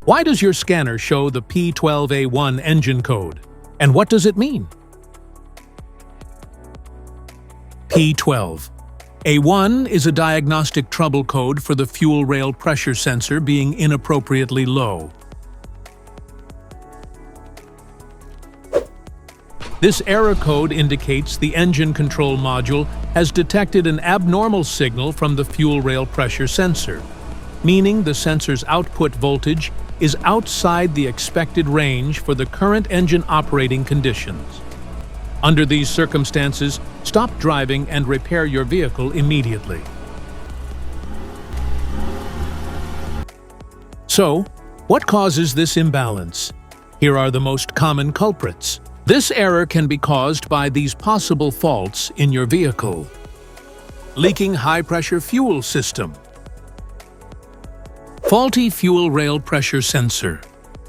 Why does your scanner show the P12A1 engine code? And what does it mean? P12A1 is a diagnostic trouble code for the fuel rail pressure sensor being inappropriately low. This error code indicates the engine control module has detected an abnormal signal from the fuel rail pressure sensor, meaning the sensor's output voltage is outside the expected range for the current engine operating conditions. Under these circumstances, stop driving and repair your vehicle immediately. So, what causes this imbalance? Here are the most common culprits. This error can be caused by these possible faults in your vehicle. Leaking high-pressure fuel system. Faulty fuel rail pressure sensor.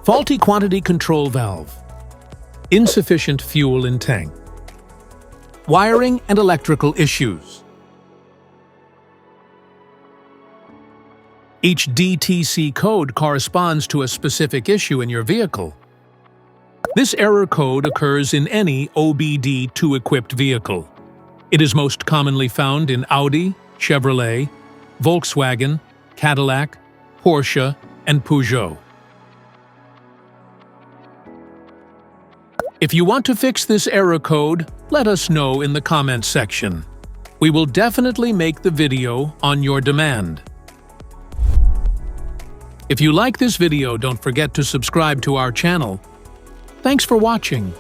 Faulty quantity control valve. Insufficient fuel in tank. Wiring and electrical issues. Each DTC code corresponds to a specific issue in your vehicle. This error code occurs in any OBD2-equipped vehicle. It is most commonly found in Audi, Chevrolet, Volkswagen, Cadillac, Porsche, and Peugeot. If you want to fix this error code, let us know in the comments section. We will definitely make the video on your demand. If you like this video, don't forget to subscribe to our channel. Thanks for watching.